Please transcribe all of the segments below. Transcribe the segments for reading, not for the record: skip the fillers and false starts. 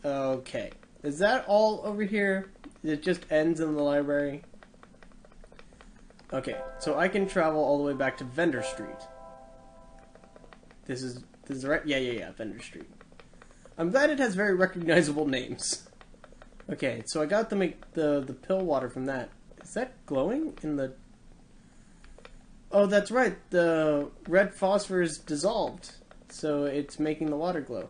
Okay. Is that all over here? It just ends in the library? Okay, so I can travel all the way back to Vendor Street. This is right? Yeah, Vendor Street. I'm glad it has very recognizable names. Okay, so I got the pill water from that. Is that glowing in the... Oh, that's right. The red phosphor is dissolved. So it's making the water glow.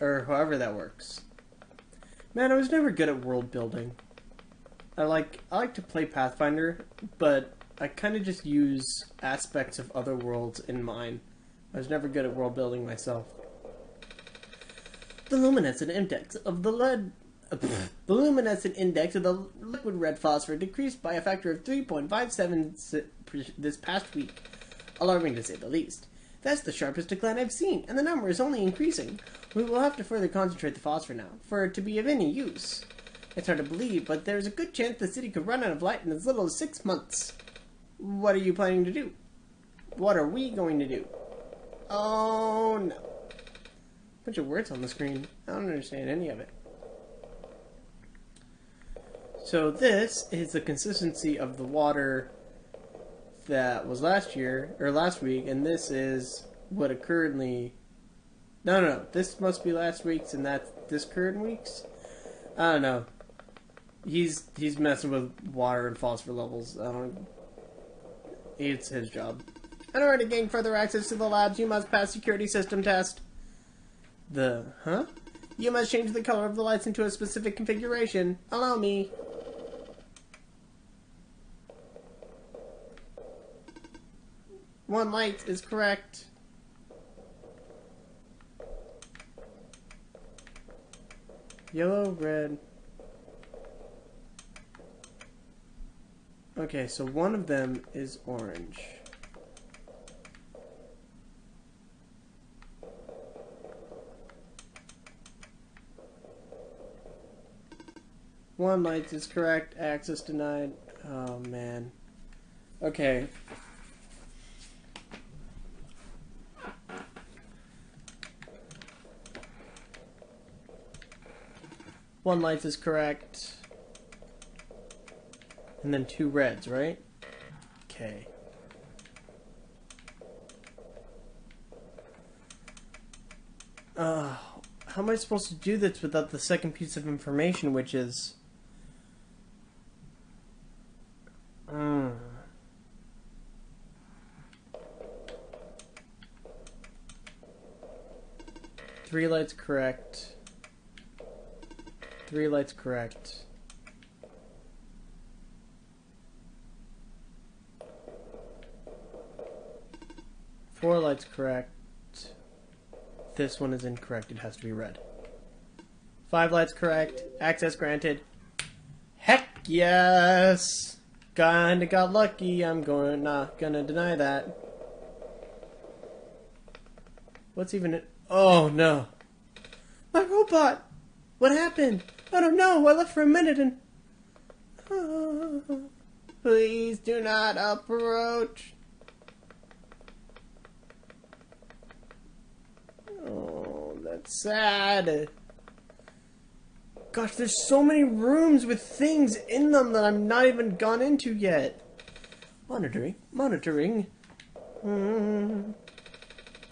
Or however that works. Man, I was never good at world building. I like to play Pathfinder, but I kind of just use aspects of other worlds in mine. I was never good at world building myself. The luminescent index of the liquid red phosphor decreased by a factor of 3.57 this past week. Alarming to say the least. That's the sharpest decline I've seen, and the number is only increasing. We will have to further concentrate the phosphor now, for it to be of any use. It's hard to believe, but there's a good chance the city could run out of light in as little as 6 months. What are you planning to do? What are we going to do? Oh no. Bunch of words on the screen. I don't understand any of it. So this is the consistency of the water that was last week, and this is what it currently... No, this must be last week's, and that's this current week's? I don't know. He's messing with water and phosphor levels. It's his job. In order to gain further access to the labs, you must pass security system test. You must change the color of the lights into a specific configuration. Allow me. One light is correct. Yellow, red. Okay, so one of them is orange. One light is correct. Access denied. Oh, man. Okay. One light is correct. And then 2 reds, right? Okay. How am I supposed to do this without the second piece of information, which is... 3 lights correct. 3 lights correct. Four lights correct. This one is incorrect. It has to be red. 5 lights correct. Access granted. Heck yes! Kinda got lucky. I'm not gonna deny that. What's even it? Oh no. My robot! What happened? I don't know. I left for a minute and... Please do not approach. Oh, that's sad. Gosh, there's so many rooms with things in them that I'm not even gone into yet. Monitoring.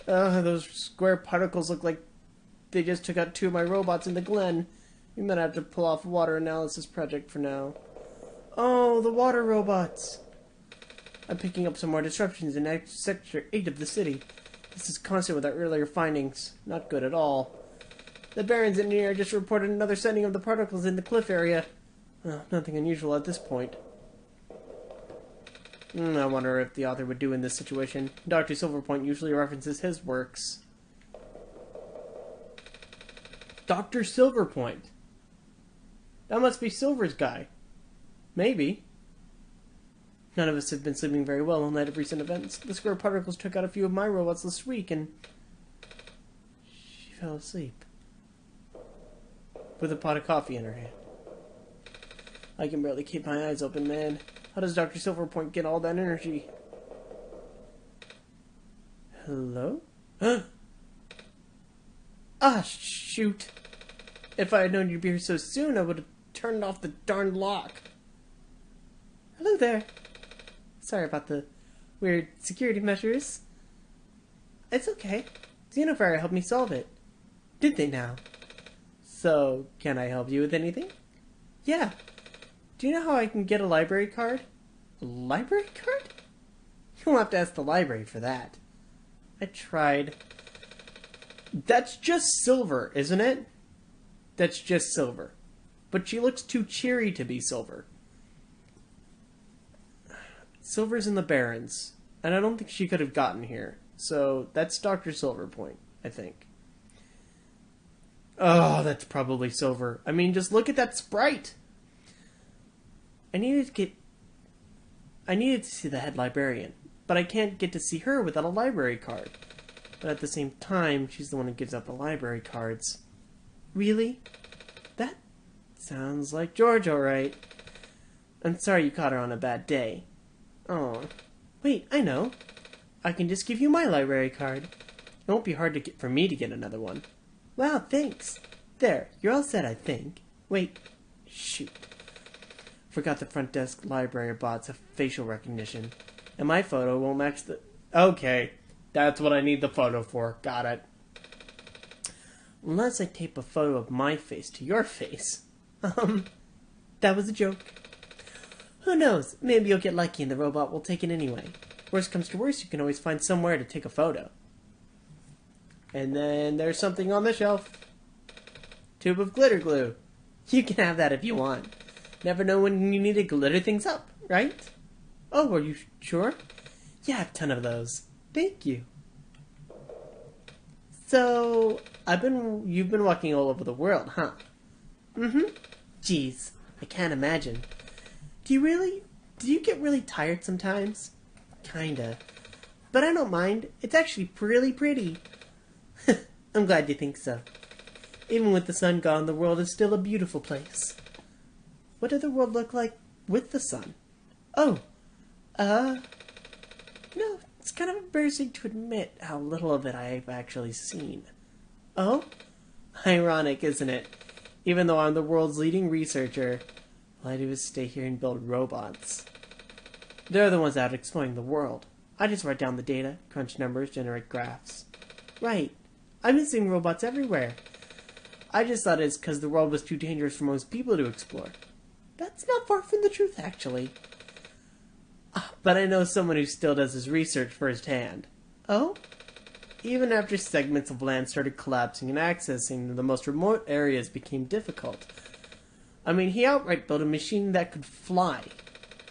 Those square particles look like they just took out 2 of my robots in the Glen. We might have to pull off a water analysis project for now. Oh, the water robots. I'm picking up some more disruptions in Sector 8 of the city. This is constant with our earlier findings. Not good at all. The Baron's engineer just reported another sending of the particles in the cliff area. Nothing unusual at this point. I wonder if the author would do in this situation. Dr. Silverpoint usually references his works. Dr. Silverpoint. That must be Silver's guy. Maybe. None of us have been sleeping very well in light of recent events. The square particles took out a few of my robots this week and... she fell asleep. With a pot of coffee in her hand. I can barely keep my eyes open, man. How does Dr. Silverpoint get all that energy? Hello? Ah, shoot. If I had known you'd be here so soon, I would have turned off the darn lock. Hello there. Sorry about the weird security measures. It's okay. Xenophire helped me solve it. Did they now? So, can I help you with anything? Yeah. Do you know how I can get a library card? A library card? You'll have to ask the library for that. I tried. That's just silver, isn't it? That's just silver. But she looks too cheery to be silver. Silver's in the Barrens, and I don't think she could have gotten here. So that's Dr. Silverpoint, I think. Oh, that's probably silver. I mean, just look at that sprite. I needed to see the head librarian, but I can't get to see her without a library card. But at the same time, she's the one who gives out the library cards. Really? That sounds like George, all right. I'm sorry you caught her on a bad day. Oh, wait, I know. I can just give you my library card. It won't be hard for me to get another one. Wow, thanks. There, you're all set, I think. Wait, shoot. Forgot the front desk library bots have facial recognition. And my photo won't match the... Okay, that's what I need the photo for. Got it. Unless I tape a photo of my face to your face. That was a joke. Who knows? Maybe you'll get lucky and the robot will take it anyway. Worst comes to worst, you can always find somewhere to take a photo. And then there's something on the shelf. Tube of glitter glue. You can have that if you want. Never know when you need to glitter things up, right? Oh, are you sure? Yeah, I have a ton of those. Thank you. So, you've been walking all over the world, huh? Mm-hmm. Geez, I can't imagine. Do you get really tired sometimes? Kinda. But I don't mind. It's actually really pretty. I'm glad you think so. Even with the sun gone, the world is still a beautiful place. What did the world look like with the sun? Oh, no, it's kind of embarrassing to admit how little of it I've actually seen. Oh? Ironic, isn't it? Even though I'm the world's leading researcher, all I do is stay here and build robots. They're the ones out exploring the world. I just write down the data, crunch numbers, generate graphs. Right. I'm missing robots everywhere. I just thought it's because the world was too dangerous for most people to explore. That's not far from the truth, actually. But I know someone who still does his research firsthand. Oh? Even after segments of land started collapsing and accessing the most remote areas became difficult. I mean, he outright built a machine that could fly.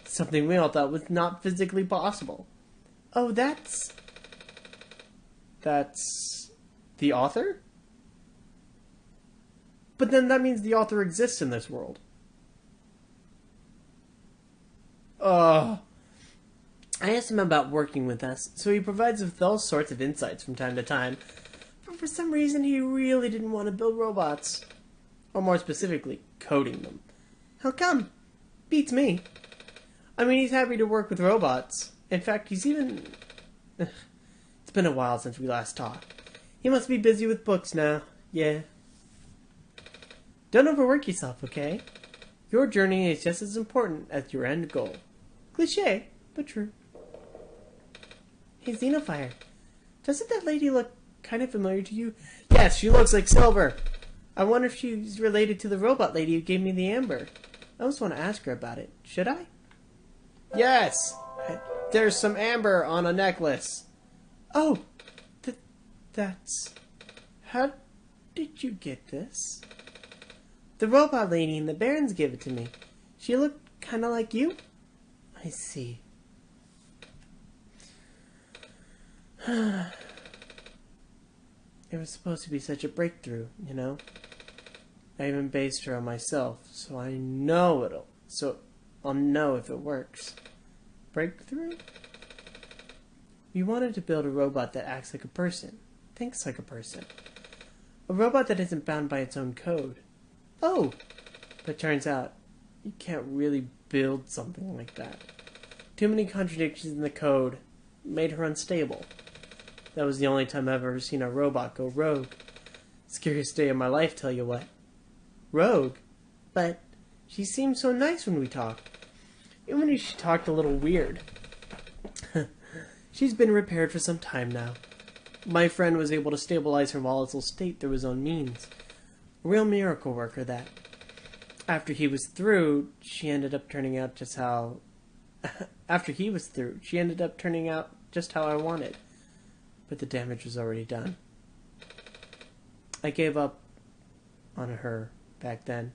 Something we all thought was not physically possible. Oh, that's the author? But then that means the author exists in this world. I asked him about working with us, so he provides us with all sorts of insights from time to time. But for some reason, he really didn't want to build robots. Or more specifically, coding them. How come? Beats me. I mean, he's happy to work with robots. In fact, he's even... It's been a while since we last talked. He must be busy with books now. Yeah. Don't overwork yourself, okay? Your journey is just as important as your end goal. Cliché, but true. Hey, Xenophire. Doesn't that lady look kind of familiar to you? Yes, she looks like Silver. I wonder if she's related to the robot lady who gave me the amber. I almost want to ask her about it. Should I? Yes! There's some amber on a necklace. Oh! That's... How did you get this? The robot lady in the Barrens gave it to me. She looked kind of like you? I see. It was supposed to be such a breakthrough, you know? I even based her on myself, so I'll know if it works. Breakthrough? We wanted to build a robot that acts like a person, thinks like a person. A robot that isn't bound by its own code. Oh! But turns out, you can't really build something like that. Too many contradictions in the code made her unstable. That was the only time I've ever seen a robot go rogue. Scariest day of my life, tell you what. Rogue? But she seemed so nice when we talked. Even if she talked a little weird. She's been repaired for some time now. My friend was able to stabilize her volatile state through his own means. A real miracle worker, that. After he was through, she ended up turning out just how... After he was through, she ended up turning out just how I wanted. But the damage was already done. I gave up on her back then.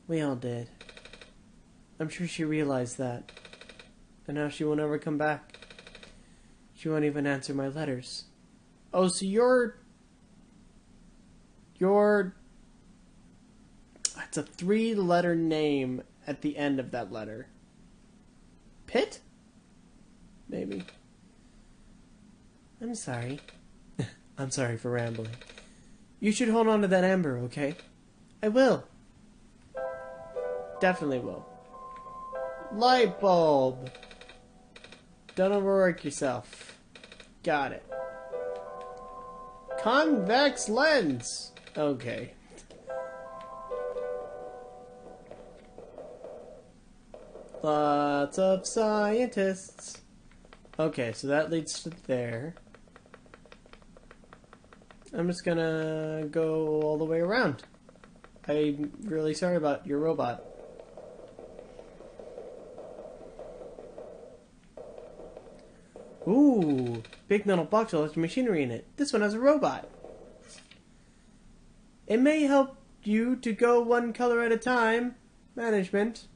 We all did. I'm sure she realized that. And now she won't ever come back. She won't even answer my letters. Oh, so you're... It's a 3-letter name at the end of that letter. Pitt? Maybe. I'm sorry. I'm sorry for rambling. You should hold on to that amber, okay? I will. Definitely will. Light bulb. Don't overwork yourself. Got it. Convex lens. Okay. Lots of scientists. Okay, so that leads to there. I'm just gonna go all the way around. I'm really sorry about your robot. Ooh, big metal box with electric machinery in it. This one has a robot. It may help you to go one color at a time. Management.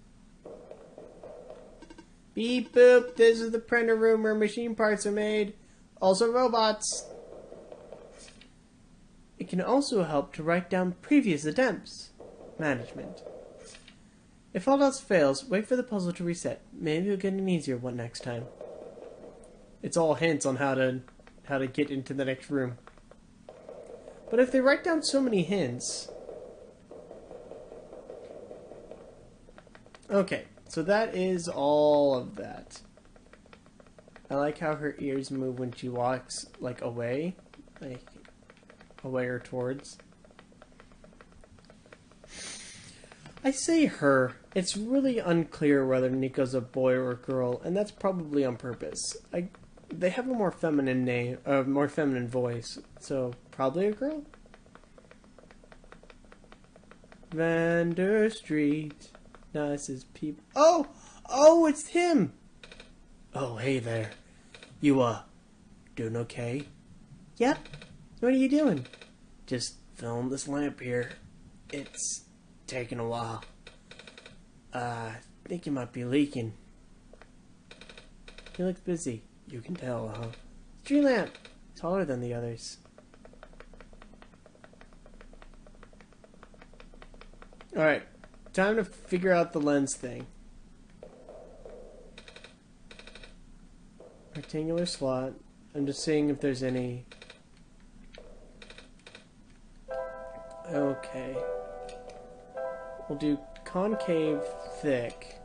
Beep boop, this is the printer room where machine parts are made. Also robots. It can also help to write down previous attempts. Management. If all else fails, wait for the puzzle to reset. Maybe you'll get an easier one next time. It's all hints on how to get into the next room. But if they write down so many hints... Okay, so that is all of that. I like how her ears move when she walks, like, away. Like, away or towards. I say her. It's really unclear whether Nico's a boy or a girl, and that's probably on purpose. They have a more feminine name, more feminine voice, so probably a girl. Vander Street, nicest people. Oh, it's him. Oh, hey there. You doing okay? Yep. What are you doing? Just filling this lamp here. It's taking a while. I think it might be leaking. He looks busy. You can tell, huh? Tree lamp! Taller than the others. Alright. Time to figure out the lens thing. Rectangular slot. I'm just seeing if there's any... Okay. We'll do concave thick.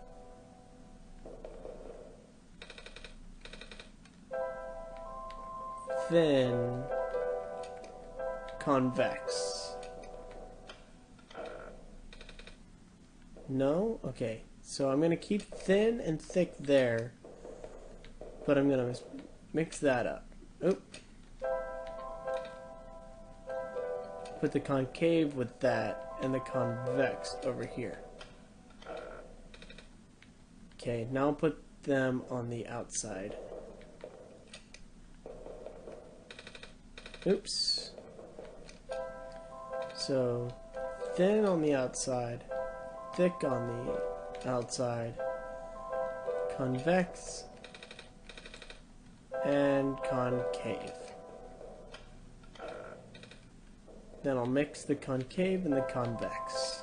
Thin. Convex. No? Okay. So I'm going to keep thin and thick there. But I'm going to mix that up. Oop. Put the concave with that and the convex over here. Okay, now I'll put them on the outside. Oops. So, thin on the outside, thick on the outside, convex, and concave. Then I'll mix the concave and the convex.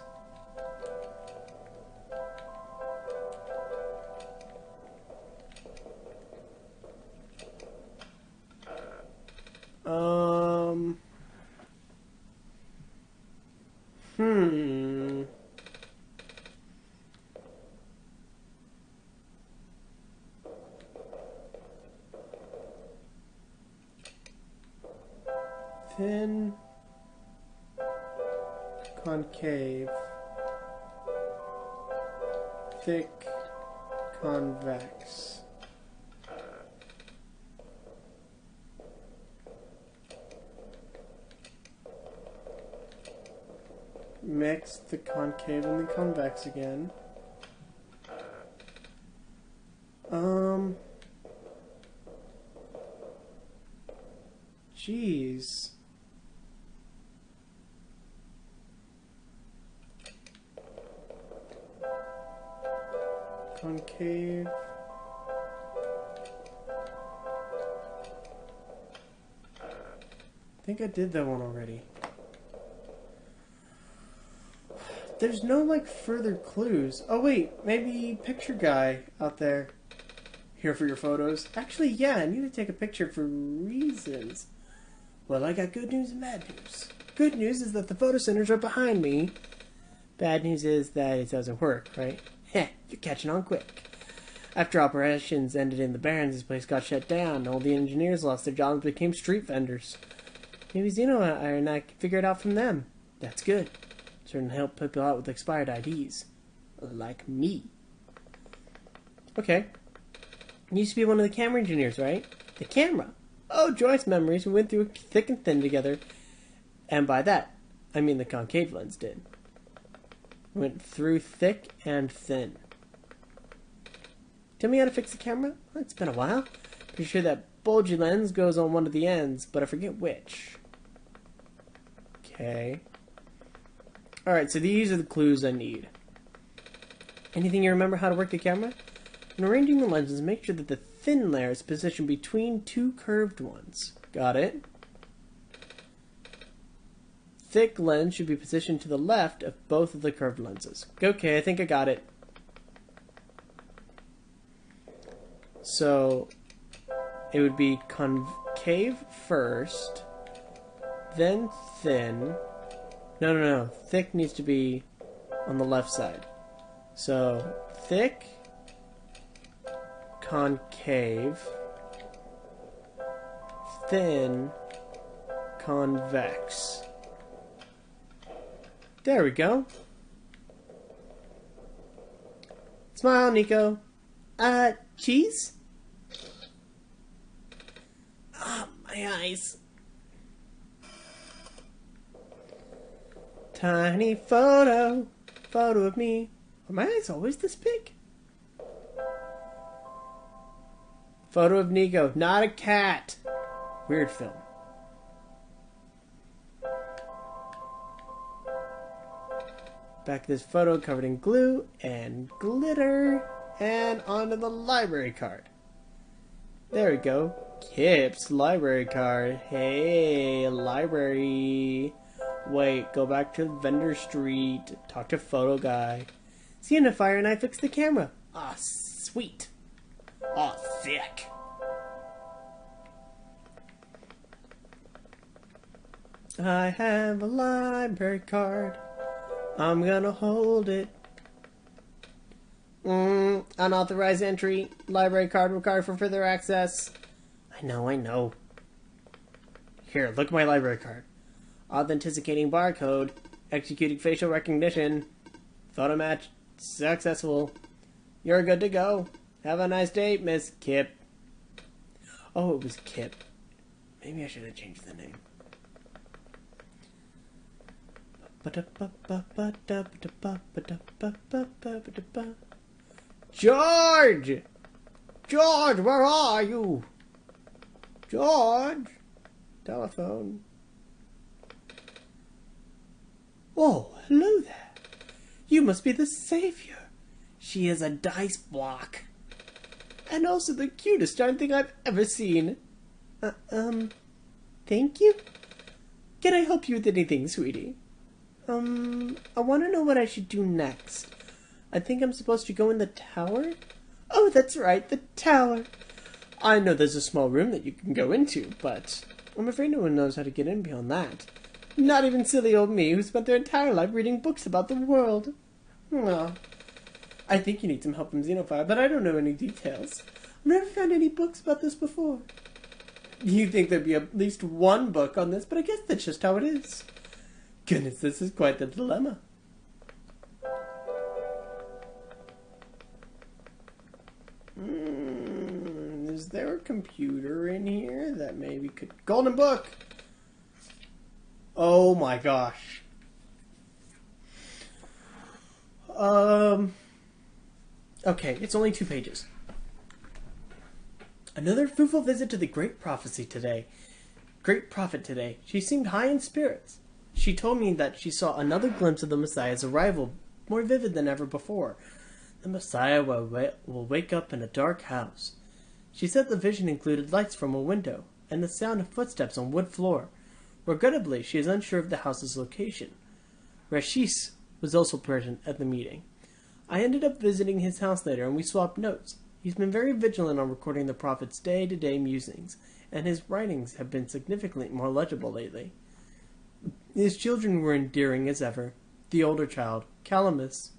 Thin, concave, thick, convex. Mix the concave and the convex again. Jeez. Concave. I think I did that one already. There's no, like, further clues. Oh, wait. Maybe picture guy out there. Here for your photos. Actually, yeah, I need to take a picture for reasons. Well, I got good news and bad news. Good news is that the photo centers are behind me. Bad news is that it doesn't work, right? Heh, you're catching on quick. After operations ended in the Barrens, this place got shut down. All the engineers lost their jobs and became street vendors. Maybe Zeno and I can figure it out from them. That's good. Certainly help people out with expired IDs. Like me. Okay. You used to be one of the camera engineers, right? The camera? Oh, Joyce memories. We went through thick and thin together. And by that, I mean the concave lens did. We went through thick and thin. Tell me how to fix the camera? Well, it's been a while. Pretty sure that bulgy lens goes on one of the ends, but I forget which. Okay. Alright, so these are the clues I need. Anything you remember how to work the camera? When arranging the lenses, make sure that the thin layer is positioned between two curved ones. Got it? Thick lens should be positioned to the left of both of the curved lenses. Okay, I think I got it. So, it would be concave first, then thin. No. Thick needs to be on the left side. So, thick, concave, thin, convex. There we go. Smile, Nico. Cheese? Ah, my eyes. Tiny photo of me. Are my eyes always this big? Photo of Nico, not a cat. Weird film. Back to this photo covered in glue and glitter. And onto the library card. There we go. Kip's library card. Hey, library. Wait, go back to Vendor Street. Talk to photo guy. See you in the fire and I fix the camera. Ah, sweet. Ah, thick. I have a library card. I'm gonna hold it. Unauthorized entry. Library card required for further access. I know. Here, look at my library card. Authenticating barcode. Executing facial recognition. Photo match successful. You're good to go. Have a nice day, Miss Kip. Oh, it was Kip. Maybe I should have changed the name. George! George, where are you? George? Telephone. Oh, hello there. You must be the savior. She is a dice block. And also the cutest darn thing I've ever seen. Thank you? Can I help you with anything, sweetie? I want to know what I should do next. I think I'm supposed to go in the tower? Oh, that's right, the tower. I know there's a small room that you can go into, but I'm afraid no one knows how to get in beyond that. Not even silly old me, who spent their entire life reading books about the world. Well, I think you need some help from Xenophile, but I don't know any details. I've never found any books about this before. You'd think there'd be at least one book on this, but I guess that's just how it is. Goodness, this is quite the dilemma. Is there a computer in here that maybe could... Golden book! Oh my gosh. Okay, it's only 2 pages. Another fruitful visit to the Great Prophet today. She seemed high in spirits. She told me that she saw another glimpse of the Messiah's arrival, more vivid than ever before. The Messiah will wake up in a dark house. She said the vision included lights from a window, and the sound of footsteps on wood floor. Regrettably, she is unsure of the house's location. Rashis was also present at the meeting. I ended up visiting his house later, and we swapped notes. He's been very vigilant on recording the Prophet's day-to-day musings, and his writings have been significantly more legible lately. His children were endearing as ever. The older child, Calamus,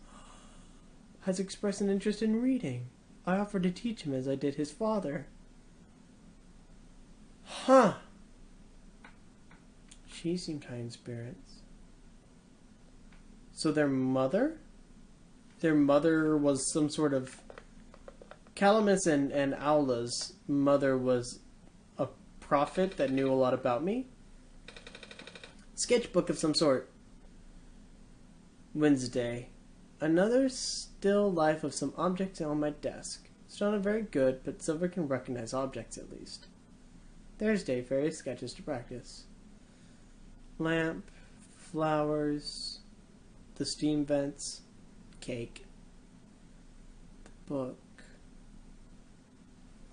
has expressed an interest in reading. I offered to teach him as I did his father. Huh. She seemed high in spirits. So their mother? Their mother was some sort of... Calamus and Aula's mother was a prophet that knew a lot about me? Sketchbook of some sort. Wednesday. Another still life of some objects on my desk. It's not very good, but Silver can recognize objects at least. Thursday. Various sketches to practice. Lamp. Flowers. The steam vents. Cake. The book.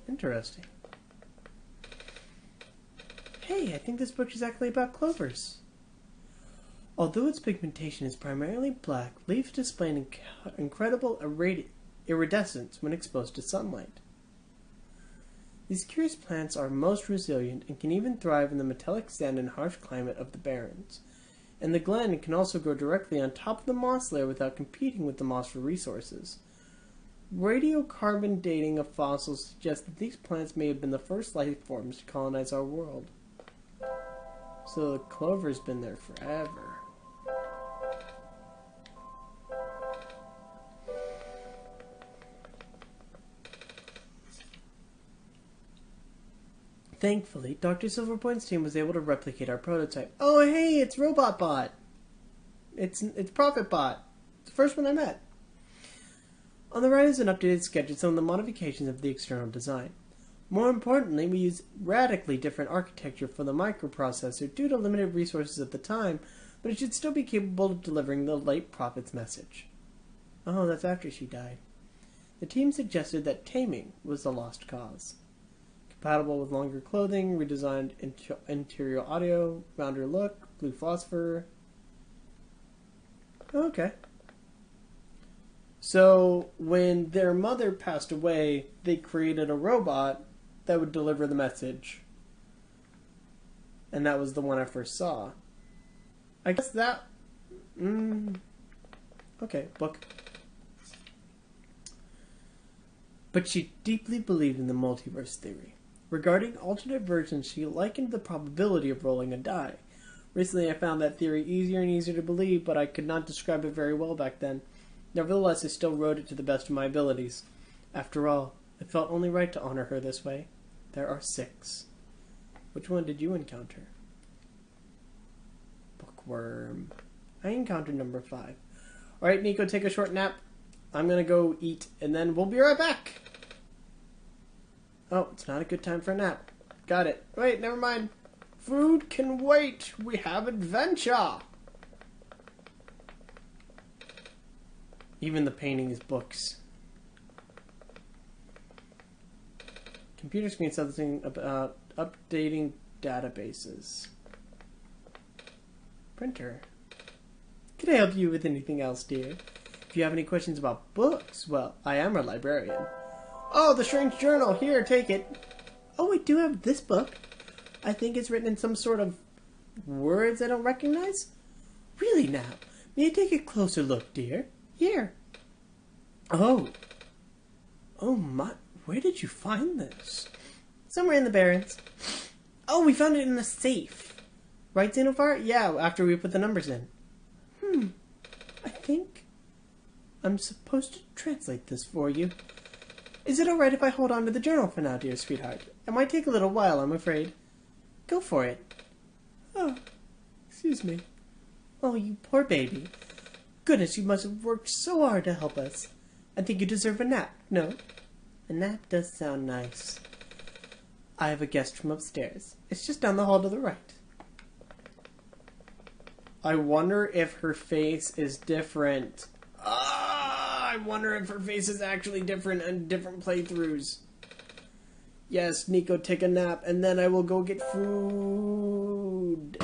Interesting. Hey, I think this book is actually about clovers. Although its pigmentation is primarily black, leaves display an incredible iridescence when exposed to sunlight. These curious plants are most resilient and can even thrive in the metallic sand and harsh climate of the barrens. And the glen can also grow directly on top of the moss layer without competing with the moss for resources. Radiocarbon dating of fossils suggests that these plants may have been the first life forms to colonize our world. So the clover's been there forever. Thankfully, Dr. Silverpoint's team was able to replicate our prototype. Oh, hey, it's RobotBot. It's ProfitBot. It's the first one I met. On the right is an updated sketch of some of the modifications of the external design. More importantly, we use radically different architecture for the microprocessor due to limited resources at the time, but it should still be capable of delivering the late prophet's message. Oh, that's after she died. The team suggested that taming was the lost cause. Compatible with longer clothing, redesigned interior audio, rounder look, blue phosphor. Okay. So, when their mother passed away, they created a robot that would deliver the message. And that was the one I first saw. I guess that... Okay, book. But she deeply believed in the multiverse theory. Regarding alternate versions, she likened the probability of rolling a die. Recently, I found that theory easier and easier to believe, but I could not describe it very well back then. Nevertheless, I still wrote it to the best of my abilities. After all, it felt only right to honor her this way. There are 6. Which one did you encounter? Bookworm. I encountered number 5. Alright, Nico, take a short nap. I'm gonna go eat, and then we'll be right back. Oh, it's not a good time for a nap. Got it. Wait, never mind. Food can wait. We have adventure. Even the painting is books. Computer screen something about updating databases. Printer. Can I help you with anything else, dear? If you have any questions about books, well, I am a librarian. Oh, the Strange Journal. Here, take it. Oh, I do have this book. I think it's written in some sort of words I don't recognize. Really now? May I take a closer look, dear? Here. Oh. Oh my, where did you find this? Somewhere in the Barrens. Oh, we found it in the safe. Right, Xenophar? Yeah, after we put the numbers in. I think I'm supposed to translate this for you. Is it alright if I hold on to the journal for now, dear sweetheart? It might take a little while, I'm afraid. Go for it. Oh, excuse me. Oh, you poor baby. Goodness, you must have worked so hard to help us. I think you deserve a nap, no? A nap does sound nice. I have a guest from upstairs. It's just down the hall to the right. I wonder if her face is different. I wonder if her face is actually different in different playthroughs. Yes, Nico, take a nap, and then I will go get food.